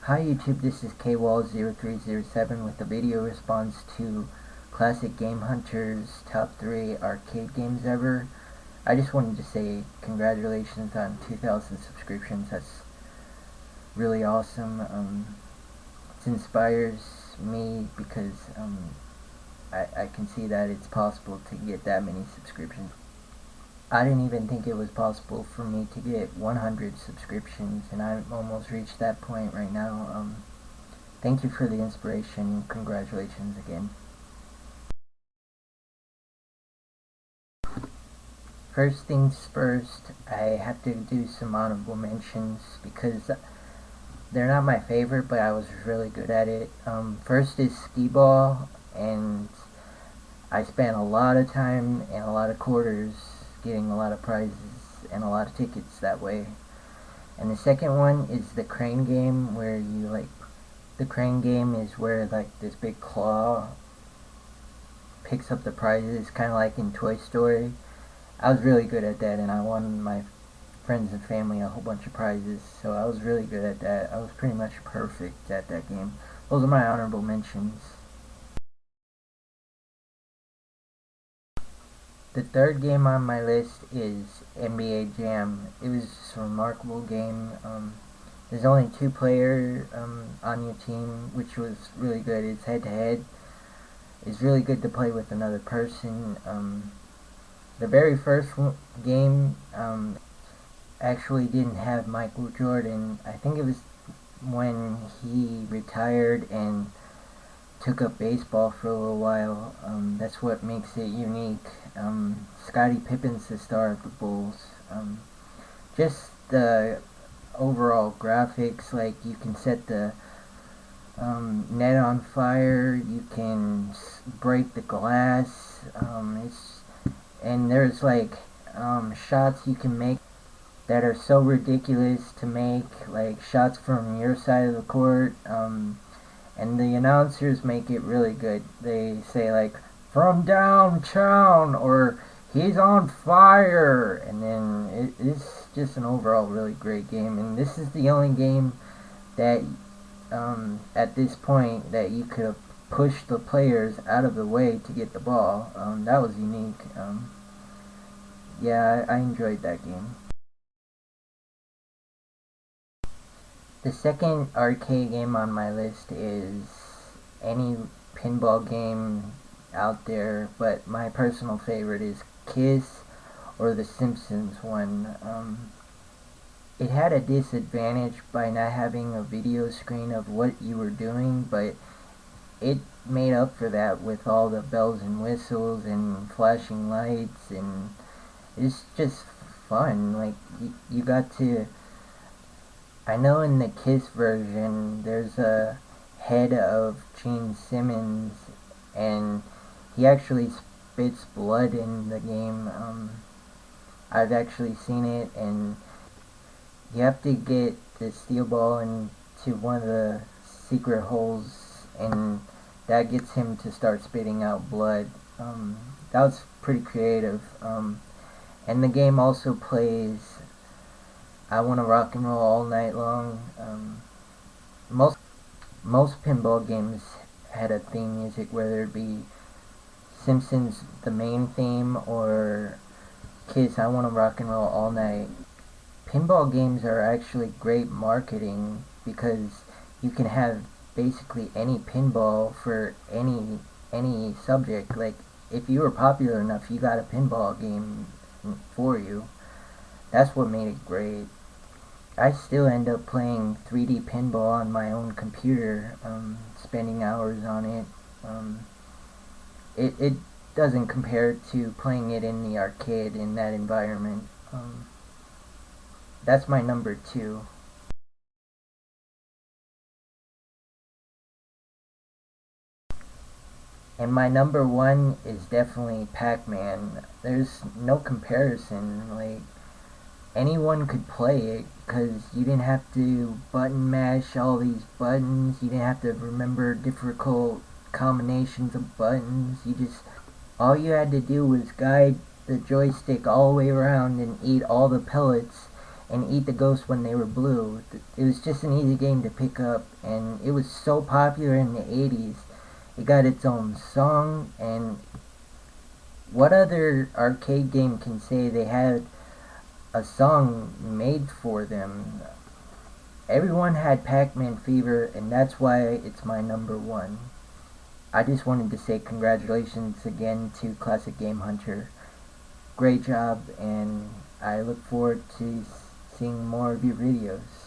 Hi YouTube, this is KWall0307 with a video response to Classic Game Hunter's top 3 arcade games ever. I just wanted to say congratulations on 2,000 subscriptions. That's really awesome. It inspires me because I can see that it's possible to get that many subscriptions. I didn't even think it was possible for me to get 100 subscriptions, and I've almost reached that point right now. Thank you for the inspiration. Congratulations again. First things first, I have to do some honorable mentions because they're not my favorite, but I was really good at it. First is Skee-Ball, and I spent a lot of time and a lot of quarters getting a lot of prizes and a lot of tickets that way. And the second one is the crane game, where the crane game is where this big claw picks up the prizes, kind of like in Toy Story. I was really good at that, and I won my friends and family a whole bunch of prizes, so I was really good at that. I was pretty much perfect at that game. Those are my honorable mentions. The third game on my list is NBA Jam. It was a remarkable game. There's only 2 players on your team, which was really good. It's head-to-head. It's really good to play with another person. The very first game actually didn't have Michael Jordan. I think it was when he retired and took up baseball for a little while. That's what makes it unique. Scottie Pippen's the star of the Bulls. Just the overall graphics, like you can set the net on fire, you can break the glass, and there's shots you can make that are so ridiculous to make, like shots from your side of the court, and the announcers make it really good. They say from downtown, or he's on fire, and then it's just an overall really great game. And this is the only game that at this point that you could have pushed the players out of the way to get the ball. That was unique. Yeah, I enjoyed that game. The second arcade game on my list is any pinball game out there, but my personal favorite is Kiss or the Simpsons one. It had a disadvantage by not having a video screen of what you were doing, but it made up for that with all the bells and whistles and flashing lights, and it's just fun. Like you got to, I know in the Kiss version there's a head of Gene Simmons, and he actually spits blood in the game. I've actually seen it, and you have to get the steel ball into one of the secret holes, and that gets him to start spitting out blood. That was pretty creative. And the game also plays I Wanna Rock and Roll All Night Long. Most pinball games had a theme music, whether it be Simpsons the main theme or Kiss I Wanna Rock and Roll All Night. Pinball games are actually great marketing because you can have basically any pinball for any subject. Like if you were popular enough, you got a pinball game for you. That's what made it great. I still end up playing 3D pinball on my own computer, spending hours on it. It doesn't compare to playing it in the arcade in that environment. That's my number 2. And my number 1 is definitely Pac-Man. There's no comparison. Like, anyone could play it because you didn't have to button mash all these buttons. You didn't have to remember difficult combinations of buttons. All you had to do was guide the joystick all the way around and eat all the pellets, and Eat the Ghost when they were blue. It was just an easy game to pick up, and it was so popular in the 80s. It got its own song, and what other arcade game can say they had a song made for them? Everyone had Pac-Man fever, and that's why it's my number one. I just wanted to say congratulations again to Classic Game Hunter. Great job, and I look forward to seeing more of your videos.